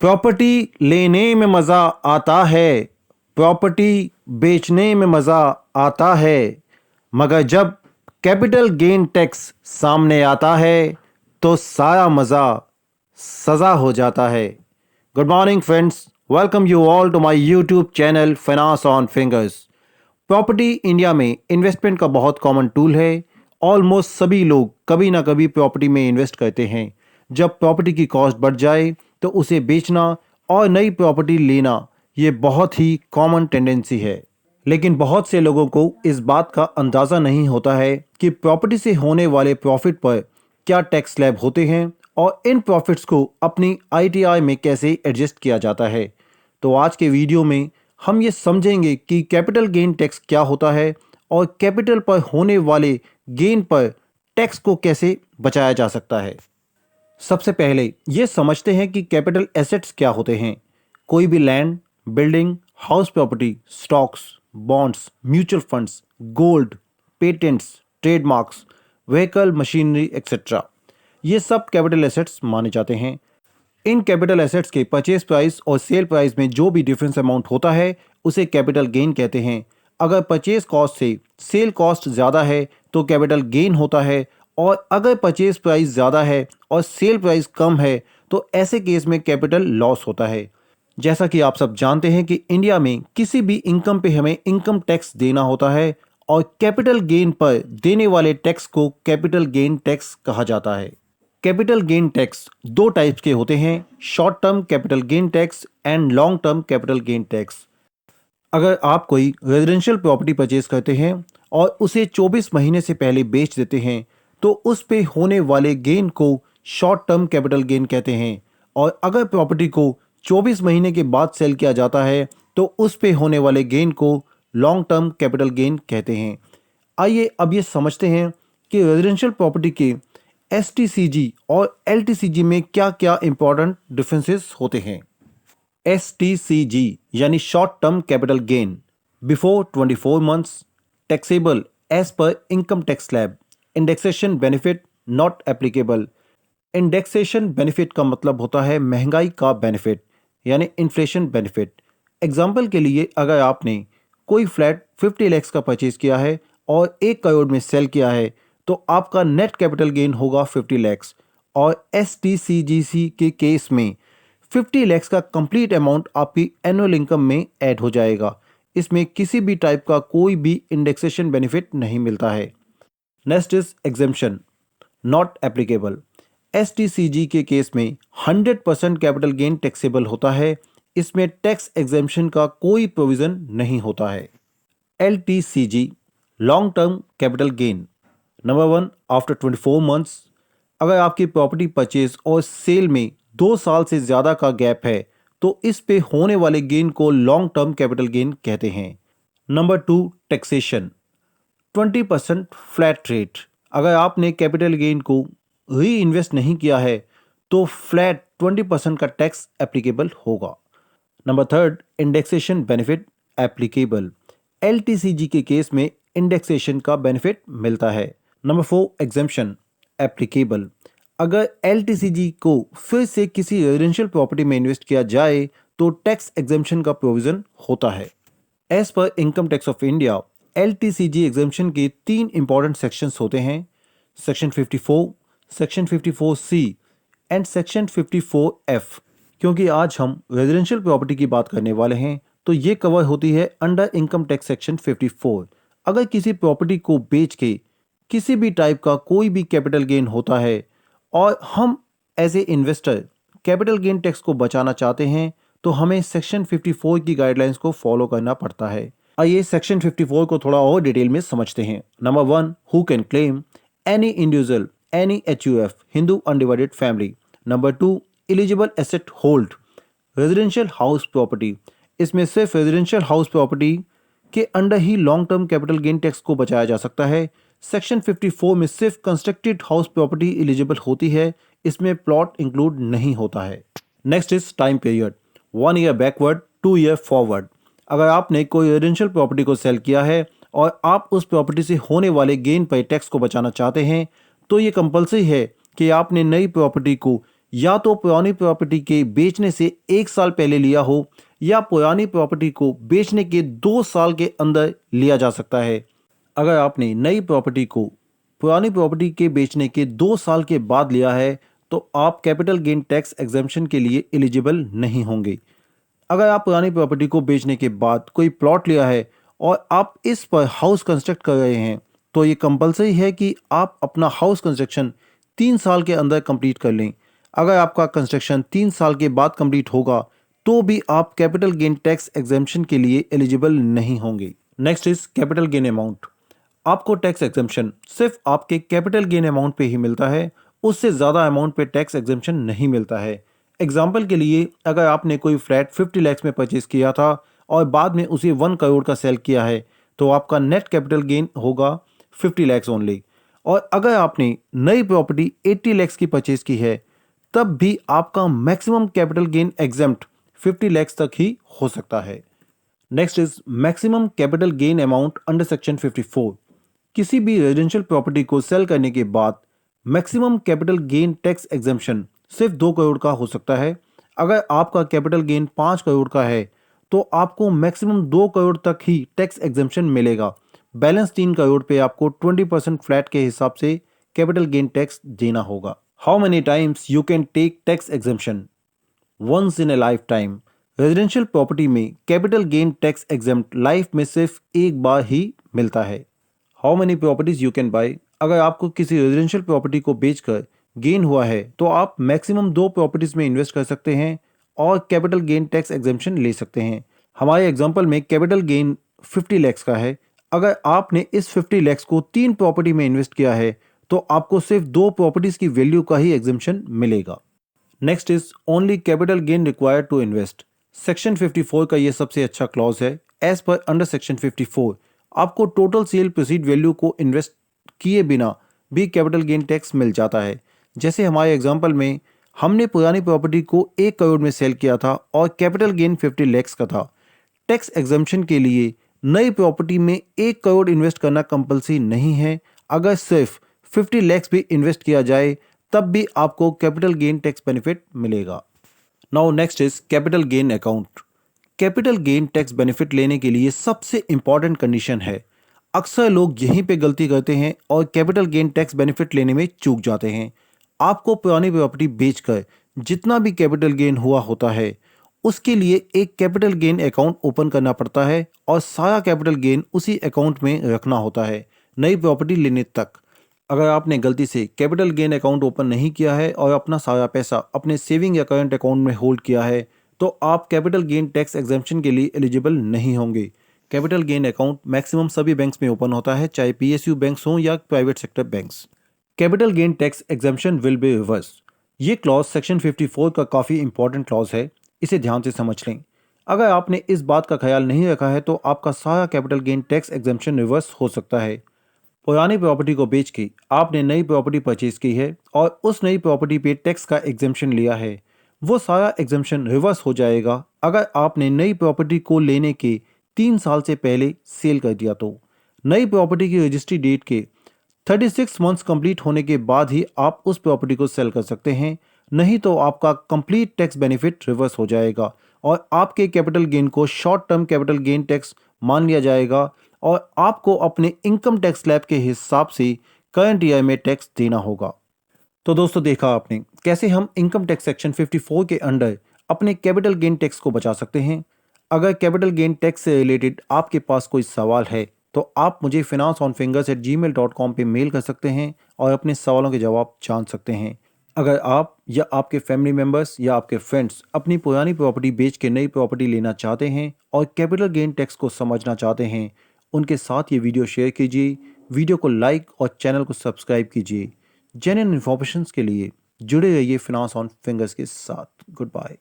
Property लेने में मज़ा आता है, प्रॉपर्टी बेचने में मज़ा आता है, मगर जब कैपिटल गेन टैक्स सामने आता है तो सारा मज़ा सज़ा हो जाता है। Good morning friends, welcome you all to my YouTube channel finance on fingers. Property India में इन्वेस्टमेंट का बहुत कॉमन टूल है। ऑलमोस्ट सभी लोग कभी ना कभी प्रॉपर्टी में इन्वेस्ट करते हैं। जब प्रॉपर्टी की कॉस्ट बढ़ जाए तो उसे बेचना और नई प्रॉपर्टी लेना ये बहुत ही कॉमन टेंडेंसी है। लेकिन बहुत से लोगों को इस बात का अंदाज़ा नहीं होता है कि प्रॉपर्टी से होने वाले प्रॉफिट पर क्या टैक्स स्लैब होते हैं और इन प्रॉफिट्स को अपनी आईटीआर में कैसे एडजस्ट किया जाता है। तो आज के वीडियो में हम ये समझेंगे कि कैपिटल गेन टैक्स क्या होता है और कैपिटल पर होने वाले गेन पर टैक्स को कैसे बचाया जा सकता है। सबसे पहले ये समझते हैं कि कैपिटल एसेट्स क्या होते हैं। कोई भी land, building, house property, stocks, bonds, mutual funds, gold, patents, trademarks, vehicle, machinery etcetera, ये सब कैपिटल एसेट्स माने जाते हैं। इन कैपिटल एसेट्स के परचेज प्राइस और सेल प्राइस में जो भी डिफरेंस अमाउंट होता है उसे कैपिटल गेन कहते हैं। अगर परचेज कॉस्ट से सेल कॉस्ट ज़्यादा है तो कैपिटल गेन होता है, और अगर परचेज प्राइस ज़्यादा है और सेल प्राइस कम है तो ऐसे केस में कैपिटल लॉस होता है। जैसा कि आप सब जानते हैं कि इंडिया में किसी भी इनकम पे हमें इनकम टैक्स देना होता है और कैपिटल गेन पर देने वाले टैक्स को कैपिटल गेन टैक्स कहा जाता है। कैपिटल गेन टैक्स दो टाइप्स के होते हैं, short term capital gain tax and long term capital gain tax. अगर आप कोई रेजिडेंशियल प्रॉपर्टी परचेज करते हैं और उसे 24 महीने से पहले बेच देते हैं तो उस पे होने वाले गेन को शॉर्ट टर्म कैपिटल गेन कहते हैं, और अगर प्रॉपर्टी को 24 महीने के बाद सेल किया जाता है तो उस पे होने वाले गेन को लॉन्ग टर्म कैपिटल गेन कहते हैं। आइए अब ये समझते हैं कि रेजिडेंशियल प्रॉपर्टी के एसटीसीजी और एलटीसीजी में क्या क्या इंपॉर्टेंट डिफरेंसेस होते हैं। एसटीसीजी यानी short term capital gain, before 24 months, taxable as per income tax slab, indexation benefit not applicable. Indexation benefit का मतलब होता है महंगाई का बेनिफिट यानी इन्फ्लेशन बेनिफिट। एग्जाम्पल के लिए अगर आपने कोई फ्लैट 50 लाख का परचेज किया है और 1 करोड़ में सेल किया है तो आपका नेट कैपिटल गेन होगा 50 लाख, और एसटीसीजीसी के केस में 50 लाख का कंप्लीट अमाउंट आपकी एनुअल इनकम में ऐड हो जाएगा। इसमें किसी भी टाइप का कोई भी इंडेक्सेशन बेनिफिट नहीं मिलता है। Next is exemption not applicable. STCG के केस में 100% कैपिटल गेन टैक्सेबल होता है, इसमें टैक्स एग्जेम्पशन का कोई प्रोविजन नहीं होता है। LTCG long term capital gain, number 1, after 24 months. अगर आपकी प्रॉपर्टी परचेज और सेल में 2 साल से ज़्यादा का गैप है तो इस पे होने वाले गेन को लॉन्ग टर्म कैपिटल गेन कहते हैं। Number 2, taxation 20% flat rate. अगर आपने कैपिटल गेन को री इन्वेस्ट नहीं किया है तो फ्लैट 20% का टैक्स एप्लीकेबल होगा। Number 3, indexation benefit applicable. LTCG के केस में इंडेक्सेशन का बेनिफिट मिलता है। Number 4, exemption applicable. अगर एलटीसीजी को फिर से किसी रेजिडेंशियल प्रॉपर्टी में इन्वेस्ट किया जाए तो टैक्स एग्जेम्पशन का प्रोविजन होता है। As per income tax of India, LTCG exemption के 3 इंपॉर्टेंट सेक्शंस होते हैं, section 54, section 54C and section 54F। क्योंकि आज हम रेजिडेंशियल प्रॉपर्टी की बात करने वाले हैं तो ये कवर होती है अंडर इनकम टैक्स सेक्शन 54। अगर किसी प्रॉपर्टी को बेच के किसी भी टाइप का कोई भी कैपिटल गेन होता है और हम as a investor capital gain tax को बचाना चाहते हैं तो हमें सेक्शन 54 की गाइडलाइंस को फॉलो करना पड़ता है। आइए सेक्शन 54 को थोड़ा और डिटेल में समझते हैं। Number 1, who can claim, any individual, any HUF, Hindu undivided family. Number 2, eligible asset hold, residential house property. इसमें सिर्फ रेजिडेंशियल हाउस प्रॉपर्टी के अंडर ही long term capital gain tax को बचाया जा सकता है। सेक्शन 54 में सिर्फ कंस्ट्रक्टेड हाउस प्रॉपर्टी एलिजिबल होती है, इसमें प्लॉट इंक्लूड नहीं होता है। Next is time period, 1 year backward, 2 year forward. अगर आपने कोई रेजिडेंशियल प्रॉपर्टी को सेल किया है और आप उस प्रॉपर्टी से होने वाले गेन पर टैक्स को बचाना चाहते हैं तो ये कंपलसरी है कि आपने नई प्रॉपर्टी को या तो पुरानी प्रॉपर्टी के बेचने से 1 साल पहले लिया हो या पुरानी प्रॉपर्टी को बेचने के 2 साल के अंदर लिया जा सकता है। अगर आपने नई प्रॉपर्टी को पुरानी प्रॉपर्टी के बेचने के 2 साल के बाद लिया है तो आप कैपिटल गेन टैक्स एग्जेम्पशन के लिए एलिजिबल नहीं होंगे। अगर आप पुरानी प्रॉपर्टी को बेचने के बाद कोई प्लॉट लिया है और आप इस पर हाउस कंस्ट्रक्ट कर रहे हैं तो ये कंपलसरी है कि आप अपना हाउस कंस्ट्रक्शन 3 साल के अंदर कंप्लीट कर लें। अगर आपका कंस्ट्रक्शन 3 साल के बाद कंप्लीट होगा तो भी आप कैपिटल गेन टैक्स एग्जेम्पशन के लिए एलिजिबल नहीं होंगे। Next is capital gain amount. आपको टैक्स एग्जेम्पशन सिर्फ आपके कैपिटल गेन अमाउंट पे ही मिलता है, उससे ज़्यादा अमाउंट पे टैक्स एग्जेम्पशन नहीं मिलता है। एग्जाम्पल के लिए अगर आपने कोई फ्लैट 50 लाख में परचेज किया था और बाद में उसे 1 करोड़ का सेल किया है तो आपका नेट कैपिटल गेन होगा 50 लाख ओनली। और अगर आपने नई प्रॉपर्टी 80 लाख की परचेज की है तब भी आपका maximum capital gain exempt 50 lakh तक ही हो सकता है। Next is maximum capital gain amount under section 54। किसी भी रेजिडेंशियल प्रॉपर्टी को सेल करने के बाद maximum capital gain tax exemption सिर्फ 2 करोड़ का हो सकता है। अगर आपका कैपिटल गेन 5 करोड़ का है तो आपको मैक्सिमम 2 करोड़ तक ही टैक्स एग्जेम्पशन मिलेगा। बैलेंस 3 करोड़ पे आपको 20% फ्लैट के हिसाब से कैपिटल गेन टैक्स देना होगा। How many times you can take tax exemption? Once in a lifetime. Residential property में capital gain tax exempt life में सिर्फ एक बार ही मिलता है। How many properties you can buy? अगर आपको किसी रेजिडेंशियल प्रॉपर्टी को बेचकर गेन हुआ है तो आप मैक्सिमम 2 प्रॉपर्टीज में इन्वेस्ट कर सकते हैं और कैपिटल गेन टैक्स एग्जेम्पशन ले सकते हैं। हमारे एग्जांपल में कैपिटल गेन 50 लाख का है। अगर आपने इस 50 लाख को 3 प्रॉपर्टी में इन्वेस्ट किया है तो आपको सिर्फ 2 प्रॉपर्टीज की वैल्यू का ही एग्जेम्पशन मिलेगा। Next is only capital gain required to invest. Section 54 का ये सबसे अच्छा क्लॉज है। एज पर अंडर सेक्शन 54 आपको टोटल सेल प्रोसीड वैल्यू को इन्वेस्ट किए बिना भी कैपिटल गेन टैक्स मिल जाता है। जैसे हमारे एग्जांपल में हमने पुरानी प्रॉपर्टी को 1 करोड़ में सेल किया था और कैपिटल गेन 50 लाख का था। टैक्स एग्जेम्पशन के लिए नई प्रॉपर्टी में 1 करोड़ इन्वेस्ट करना कंपलसरी नहीं है। अगर सिर्फ 50 लाख भी इन्वेस्ट किया जाए तब भी आपको कैपिटल गेन टैक्स बेनिफिट मिलेगा। Now next is capital gain account. Capital gain tax benefit लेने के लिए सबसे इंपॉर्टेंट कंडीशन है। अक्सर लोग यहीं पे गलती करते हैं और कैपिटल गेन टैक्स बेनिफिट लेने में चूक जाते हैं। आपको पुरानी प्रॉपर्टी बेचकर जितना भी कैपिटल गेन हुआ होता है उसके लिए एक कैपिटल गेन अकाउंट ओपन करना पड़ता है और सारा कैपिटल गेन उसी अकाउंट में रखना होता है नई प्रॉपर्टी लेने तक। अगर आपने गलती से कैपिटल गेन अकाउंट ओपन नहीं किया है और अपना सारा पैसा अपने सेविंग या करंट अकाउंट में होल्ड किया है तो आप कैपिटल गेन टैक्स एग्जेम्पशन के लिए एलिजिबल नहीं होंगे। कैपिटल गेन अकाउंट मैक्सिमम सभी बैंक्स में ओपन होता है, चाहे पीएसयू बैंक्स हों या private sector banks. Capital gain tax exemption will be reverse. ये क्लॉज सेक्शन 54 का काफ़ी इंपॉर्टेंट क्लॉज है, इसे ध्यान से समझ लें। अगर आपने इस बात का ख्याल नहीं रखा है तो आपका सारा capital gain tax exemption reverse हो सकता है। पुरानी प्रॉपर्टी को बेच के आपने नई प्रॉपर्टी परचेज की है और उस नई प्रॉपर्टी पे टैक्स का एग्जेम्पशन लिया है, वो सारा एग्जेम्पशन रिवर्स हो जाएगा अगर आपने नई प्रॉपर्टी को लेने के 3 साल से पहले सेल कर दिया तो। नई प्रॉपर्टी की रजिस्ट्री डेट के 36 मंथ्स कंप्लीट होने के बाद ही आप उस प्रॉपर्टी को सेल कर सकते हैं, नहीं तो आपका कंप्लीट टैक्स बेनिफिट रिवर्स हो जाएगा और आपके कैपिटल गेन को short term capital gain tax मान लिया जाएगा और आपको अपने इनकम टैक्स स्लैब के हिसाब से करंट ईयर में टैक्स देना होगा। तो दोस्तों देखा आपने कैसे हम इनकम टैक्स सेक्शन 54 के अंडर अपने कैपिटल गेन टैक्स को बचा सकते हैं। अगर कैपिटल गेन टैक्स से रिलेटेड आपके पास कोई सवाल है तो आप मुझे financeonfingers@gmail.com पे मेल कर सकते हैं और अपने सवालों के जवाब जान सकते हैं। अगर आप या आपके फैमिली मेम्बर्स या आपके फ्रेंड्स अपनी पुरानी प्रॉपर्टी बेच के नई प्रॉपर्टी लेना चाहते हैं और कैपिटल गेन टैक्स को समझना चाहते हैं, उनके साथ ये वीडियो शेयर कीजिए, वीडियो को लाइक और चैनल को सब्सक्राइब कीजिए। जेन्युइन इन्फॉर्मेशन के लिए जुड़े रहिए फिनांस ऑन फिंगर्स के साथ। Good bye.